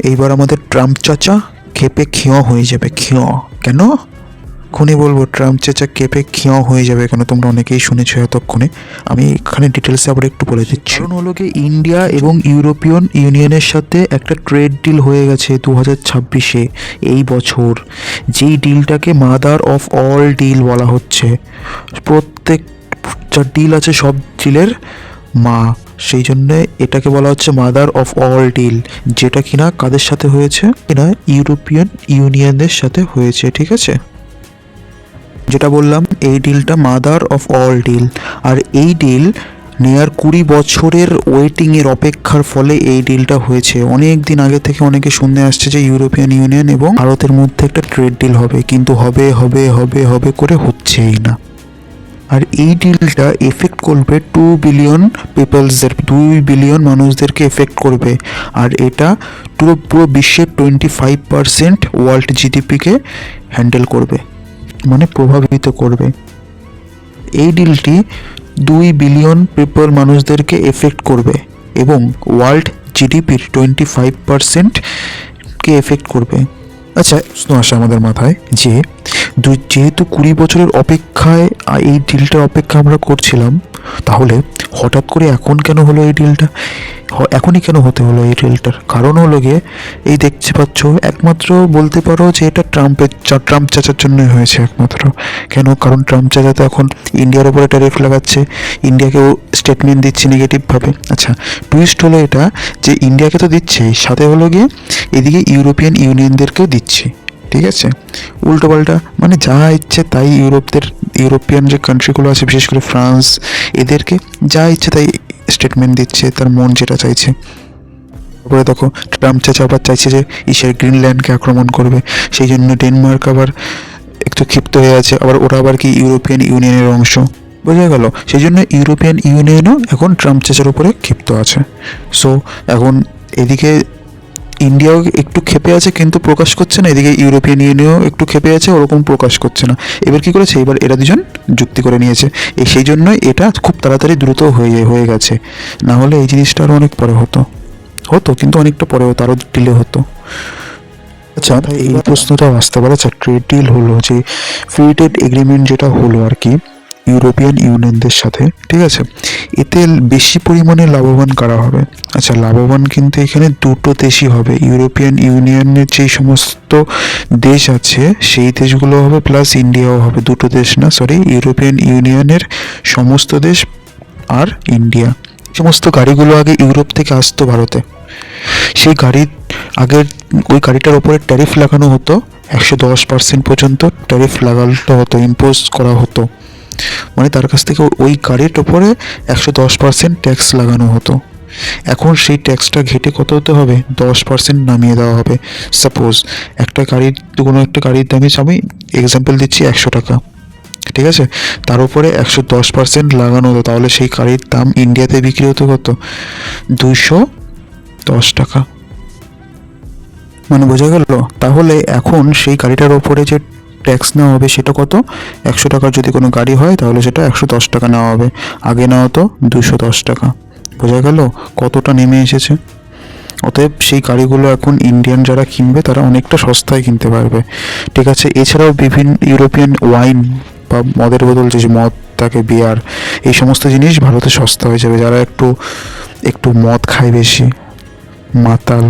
এইবার আমাদের ট্রাম্প চাচা খেপে খিঁয় হয়ে যাবে। খিঁয় কেন? এক্ষুনি বলবো, ট্রাম্প চাচা কেঁপে খিঁয় হয়ে যাবে কেন, তোমরা অনেকেই শুনেছো এতক্ষণে। আমি এখানে ডিটেলসে আবার একটু বলে দিচ্ছি। কারণ হলো কি, ইন্ডিয়া এবং ইউরোপিয়ান ইউনিয়নের সাথে একটা ট্রেড ডিল হয়ে গেছে 2026-এ, এই বছর। যেই ডিলটাকে মাদার অফ অল ডিল বলা হচ্ছে। প্রত্যেক যা ডিল আছে সব ডিলের মা, সেই জন্যে এটাকে বলা হচ্ছে মাদার অফ অল ডিল। যেটা কিনা কাদের সাথে হয়েছে? কিনা ইউরোপিয়ান ইউনিয়নের সাথে হয়েছে, ঠিক আছে? যেটা বললাম, এই ডিলটা মাদার অফ অল ডিল। আর এই ডিল নেয়ার 20 বছরের ওয়েটিংয়ের অপেক্ষার ফলে এই ডিলটা হয়েছে। অনেক দিন আগে থেকে অনেকে শুনে আসছে যে ইউরোপিয়ান ইউনিয়ন এবং ভারতের মধ্যে একটা ট্রেড ডিল হবে, কিন্তু হবে হবে হবে হবে করে হচ্ছেই না। আর এই ডিলটা এফেক্ট করবে 2 বিলিয়ন পিপলসদের, 2 বিলিয়ন মানুষদেরকে এফেক্ট করবে। আর এটা পুরো বিশ্বের 25% ওয়ার্ল্ড জিডিপিকে হ্যান্ডেল করবে, মানে প্রভাবিত করবে। এই ডিলটি 2 বিলিয়ন পিপল মানুষদেরকে এফেক্ট করবে এবং ওয়ার্ল্ড জিডিপির 25%কে এফেক্ট করবে। আচ্ছা, প্রশ্ন আসে আমাদের মাথায় যে যেহেতু 20 বছরের অপেক্ষায় এই ডিলটার অপেক্ষা আমরা করছিলাম, তাহলে হঠাৎ করে এখন কেন হলো এই ডিলটা? এখনই কেন হতে হলো এই ডিলটার? কারণ হলো গিয়ে, এই দেখতে পাচ্ছ, একমাত্র বলতে পারো যে এটা ট্রাম্প চাচার জন্যই হয়েছে একমাত্র। কেন? কারণ ট্রাম্প চাচা তো এখন ইন্ডিয়ার উপরে ট্যারিফ লাগাচ্ছে, ইন্ডিয়াকেও স্টেটমেন্ট দিচ্ছে নেগেটিভভাবে। আচ্ছা, টুইস্ট হলো এটা যে ইন্ডিয়াকে তো দিচ্ছেই, সাথে হলো গিয়ে এদিকে ইউরোপিয়ান ইউনিয়নদেরকেও দিচ্ছে, ঠিক আছে? উল্টোপাল্টা, মানে যা ইচ্ছে তাই ইউরোপিয়ান যে কান্ট্রিগুলো আছে, বিশেষ করে ফ্রান্স, এদেরকে যা ইচ্ছে তাই স্টেটমেন্ট দিচ্ছে, তার মন যেটা চাইছে। তারপরে দেখো, ট্রাম্প চাচা আবার চাইছে যে গ্রিনল্যান্ডকে আক্রমণ করবে, সেই জন্য ডেনমার্ক আবার একটু ক্ষিপ্ত হয়ে আছে। আবার ওরা আবার কি ইউরোপিয়ান ইউনিয়নের অংশ, বোঝা গেল? সেই জন্য ইউরোপিয়ান ইউনিয়নও এখন ট্রাম্প চাচার উপরে ক্ষিপ্ত আছে। সো এখন এদিকে ইন্ডিয়াও একটু ক্ষেপে আছে কিন্তু প্রকাশ করছে না, এদিকে ইউরোপিয়ান ইউনিয়নও একটু ক্ষেপে আছে, ওরকম প্রকাশ করছে না। এবার কি করেছে? এবার এরা দুজন যুক্তি করে নিয়েছে, সেই জন্যই এটা খুব তাড়াতাড়ি দ্রুত হয়ে গেছে। না হলে এই জিনিসটা আরও অনেক পরে হতো, কিন্তু অনেকটা পরে হতো, আরও ডিলে হতো। আচ্ছা, এই প্রশ্নটা আসতে পারে। আচ্ছা, ট্রেড ডিল হলো যে ফ্রি ট্রেড এগ্রিমেন্ট যেটা হলো আর কি ইউরোপিয়ান ইউনিয়নদের সাথে, ঠিক আছে? এতে বেশি পরিমাণে লাভবান কারা হবে? আচ্ছা, লাভবান কিন্তু এখানে দুটো দেশই হবে। ইউরোপিয়ান ইউনিয়নের যেই সমস্ত দেশ আছে সেই দেশগুলো হবে, প্লাস ইন্ডিয়াও হবে। দুটো দেশ না, সরি, ইউরোপিয়ান ইউনিয়নের সমস্ত দেশ আর ইন্ডিয়া। সমস্ত গাড়িগুলো আগে ইউরোপ থেকে আসতো ভারতে, সেই গাড়ির আগের ওই গাড়িটার ওপরে ট্যারিফ লাগানো হতো, 110% পর্যন্ত ট্যারিফ লাগানো হতো, ইম্পোজ করা হতো। মানে তার কাছ থেকে ওই গাড়ির ওপরে 110% ট্যাক্স লাগানো হতো। এখন সেই ট্যাক্সটা ঘেটে কত হতে হবে? 10% নামিয়ে দেওয়া হবে। সাপোজ কোনো একটা গাড়ির দামই, আমি এক্সাম্পল দিচ্ছি, 100 টাকা, ঠিক আছে? তার উপরে 110% লাগানো হতো, তাহলে সেই গাড়ির দাম ইন্ডিয়াতে বিক্রি হতো কত? 210 টাকা। মানে বোঝা গেল? তাহলে এখন সেই গাড়িটার ওপরে যে ট্যাক্স নেওয়া হবে সেটা কত? 100 টাকার যদি কোনো গাড়ি হয় তাহলে সেটা 110 টাকা নেওয়া হবে, আগে নেওয়া হতো 210 টাকা। বোঝা গেল কতটা নেমে এসেছে? অতএব সেই গাড়িগুলো এখন ইন্ডিয়ান যারা কিনবে তারা অনেকটা সস্তায় কিনতে পারবে, ঠিক আছে? এছাড়াও বিভিন্ন ইউরোপিয়ান ওয়াইন বা মদের বোতল, যে মদ থাকে, বিয়ার, এই সমস্ত জিনিস ভারতে সস্তা হয়ে যাবে। যারা একটু মদ খায় বেশি, মাতাল,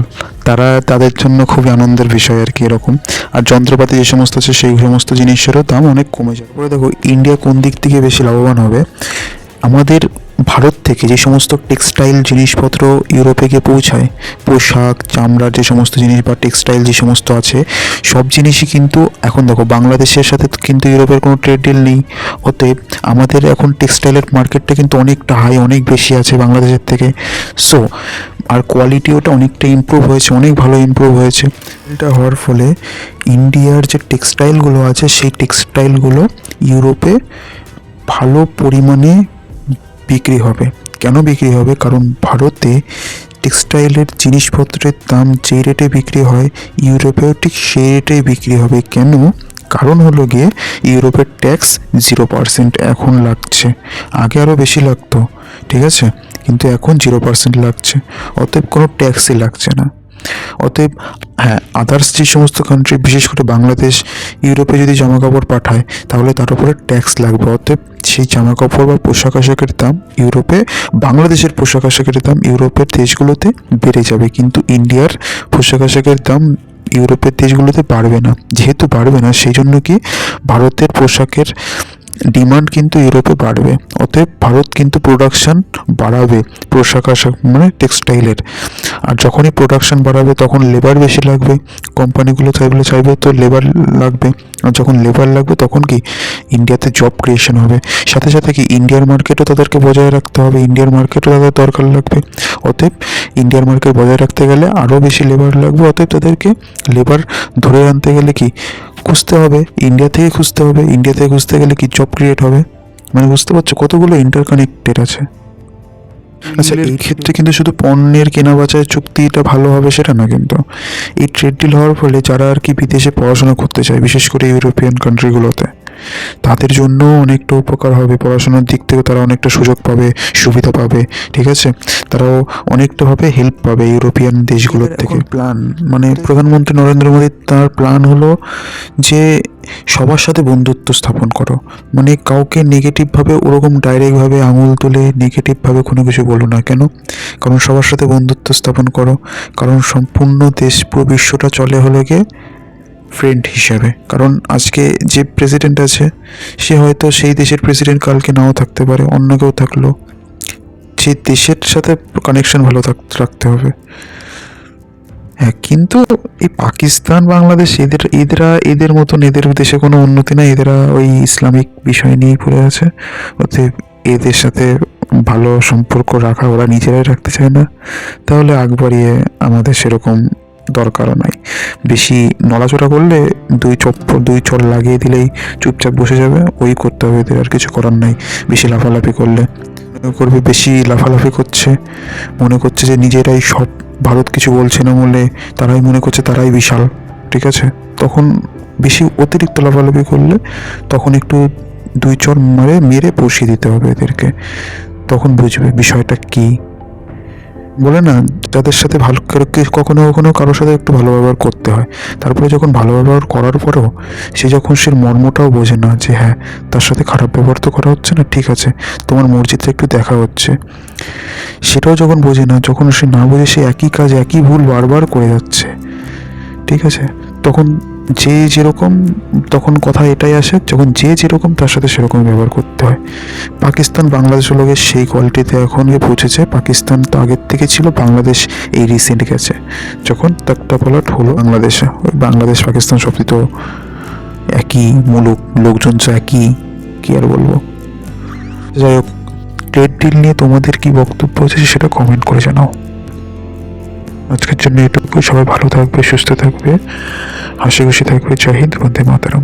তাদের জন্য খুবই আনন্দের বিষয় আর কি এরকম। আর যন্ত্রপাতি যে সমস্ত আছে সেই সমস্ত জিনিসেরও দাম অনেক কমে যাবে। তারপরে দেখো, ইন্ডিয়া কোন দিক থেকে বেশি লাভবান হবে? আমাদের ভারত থেকে যে সমস্ত টেক্সটাইল জিনিসপত্র ইউরোপে গিয়ে পৌঁছায়, পোশাক, চামড়ার যে সমস্ত জিনিস বা টেক্সটাইল যে সমস্ত আছে, সব জিনিসই কিন্তু এখন দেখো, বাংলাদেশের সাথে কিন্তু ইউরোপের কোনো ট্রেড ডিল নেই। অতএব আমাদের এখন টেক্সটাইলের মার্কেটটা কিন্তু অনেকটা হাই, অনেক বেশি আছে বাংলাদেশের থেকে। সো আর কোয়ালিটিওটা অনেকটা ইমপ্রুভ হয়েছে, অনেক ভালো ইমপ্রুভ হয়েছে। এটা হওয়ার ফলে ইন্ডিয়ার যে টেক্সটাইলগুলো আছে সেই টেক্সটাইলগুলো ইউরোপে ভালো পরিমাণে বিক্রি হবে। কেন বিক্রি হবে? কারণ ভারতে টেক্সটাইলের জিনিসপত্রের দাম যে রেটে বিক্রি হয়, ইউরোপেও ঠিক সেই রেটেই বিক্রি হবে। কেন? কারণ হলো গিয়ে ইউরোপের ট্যাক্স 0% এখন লাগছে, আগে আরও বেশি লাগতো, ঠিক আছে? কিন্তু এখন 0% লাগছে, অতএব কোনো ট্যাক্সই লাগছে না। অতএব হ্যাঁ, আদার্স যে সমস্ত কান্ট্রি, বিশেষ করে বাংলাদেশ, ইউরোপে যদি জামা কাপড় পাঠায় তাহলে তার উপরে ট্যাক্স লাগবে। অতএব সেই জামা কাপড় বা পোশাক আশাকের দাম ইউরোপে, বাংলাদেশের পোশাক আশাকের দাম ইউরোপের দেশগুলোতে বেড়ে যাবে, কিন্তু ইন্ডিয়ার পোশাক আশাকের দাম ইউরোপের দেশগুলোতে বাড়বে না। যেহেতু বাড়বে না, সেই জন্য কি ভারতের পোশাকের ডিমান্ড কিন্তু ইউরোপে বাড়বে। অতএব ভারত কিন্তু প্রোডাকশান বাড়াবে পোশাক আশাক মানে টেক্সটাইলের। আর যখনই প্রোডাকশান বাড়াবে তখন লেবার বেশি লাগবে, কোম্পানিগুলো চাইবে তো লেবার লাগবে। আর যখন লেবার লাগবে তখন কি ইন্ডিয়াতে জব ক্রিয়েশন হবে। সাথে সাথে কি ইন্ডিয়ার মার্কেটও তাদেরকে বজায় রাখতে হবে, ইন্ডিয়ার মার্কেটও তাদের দরকার লাগবে। অতএব ইন্ডিয়ার মার্কেট বজায় রাখতে গেলে আরও বেশি লেবার লাগবে। অতএব তাদেরকে লেবার ধরে আনতে গেলে কি খুঁজতে হবে, ইন্ডিয়া থেকে খুঁজতে হবে। ইন্ডিয়া থেকে খুঁজতে গেলে কি জব ক্রিয়েট হবে। মানে বুঝতে পারছো কতগুলো ইন্টারকানেক্টেড আছে। আচ্ছা, এই ক্ষেত্রে কিন্তু শুধু পণ্যের কেনা বেচার চুক্তিটা ভালো হবে সেটা না, কিন্তু এই ট্রেড ডিল হওয়ার ফলে যারা আর কি বিদেশে পড়াশোনা করতে চায়, বিশেষ করে ইউরোপিয়ান কান্ট্রিগুলোতে, তাদের জন্য অনেকটা উপকার হবে। পড়াশোনার দিক থেকে তারা অনেকটা সুযোগ পাবে, সুবিধা পাবে, ঠিক আছে। তারাও অনেকটাভাবে হেল্প পাবে ইউরোপিয়ান দেশগুলোর থেকে। প্ল্যান মানে প্রধানমন্ত্রী নরেন্দ্র মোদী, তার প্ল্যান হলো যে সবার সাথে বন্ধুত্ব স্থাপন করো। মানে কাউকে নেগেটিভভাবে ওরকম ডাইরেক্টভাবে আঙুল তুলে নেগেটিভভাবে কোনো কিছু বলো না। কেন? কারণ সবার সাথে বন্ধুত্ব স্থাপন করো। কারণ সম্পূর্ণ দেশ, পুরো বিশ্বটা চলে হলো গিয়ে ফ্রেন্ড হিসাবে। কারণ আজকে যে প্রেসিডেন্ট আছে সে হয়তো সেই দেশের প্রেসিডেন্ট কালকে নাও থাকতে পারে, অন্য কেউ থাকলো। সেই দেশের সাথে কানেকশন ভালো রাখতে হবে। হ্যাঁ, কিন্তু এই পাকিস্তান, বাংলাদেশ, এদের মতন এদের দেশে কোনো উন্নতি নাই। এদেরা ওই ইসলামিক বিষয় নিয়েই পড়ে আছে। অতএব এদের সাথে ভালো সম্পর্ক রাখা ওরা নিজেরাই রাখতে চায় না, তাহলে আগ বাড়িয়ে আমাদের সেরকম দরকারও নাই। বেশি নড়াচড়া করলে দুই চড় লাগিয়ে দিলেই চুপচাপ বসে যাবে। ওই করতে হবে এদের, আর কিছু করার নাই। বেশি লাফালাফি করলে করবে, বেশি লাফালাফি করছে, মনে করছে যে নিজেরাই সব, ভারত কিছু বলছে না বলে তারাই মনে করছে তারাই বিশাল, ঠিক আছে। তখন বেশি অতিরিক্ত লাফালাফি করলে তখন একটু দুই চড় মেরে বসিয়ে দিতে হবে এদেরকে, তখন বুঝবে বিষয়টা কী। বলে না, যাদের সাথে ভালো, কখনো কখনো কারোর সাথে একটু ভালো ব্যবহার করতে হয়। তারপরে যখন ভালো ব্যবহার করার পরেও যখন সে মর্মটাও বোঝে না যে হ্যাঁ, তার সাথে খারাপ ব্যবহার তো করা হচ্ছে না, ঠিক আছে, তোমার মর্জিটা একটু দেখা হচ্ছে, সেটাও যখন বোঝে না, যখন সে না বোঝে, সে একই কাজ একই ভুল বারবার করে যাচ্ছে, ঠিক আছে, তখন যে যেরকম, তখন কথা এটাই আসে, যখন যে যেরকম তার সাথে সেরকম ব্যবহার করতে হয়। পাকিস্তান বাংলাদেশের লোকের সেই কোয়ালিটিতে এখন গিয়ে পৌঁছেছে। পাকিস্তান তো আগের থেকে ছিল, বাংলাদেশ এই রিসেন্ট গেছে, যখন তক্তাপলট হলো বাংলাদেশে। ওই বাংলাদেশ পাকিস্তান সবই তো একই মুলুক, লোকজন তো একই, কী আর বলবো। যাই হোক, ট্রেড ডিল নিয়ে তোমাদের কি বক্তব্য আছে সেটা কমেন্ট করে জানাও। আজকের জন্য এটুকু। সবাই ভালো থাকবে, সুস্থ থাকবে, হাসি খুশি থাকবে। জয় হিন্দ, বন্দে মাতরম।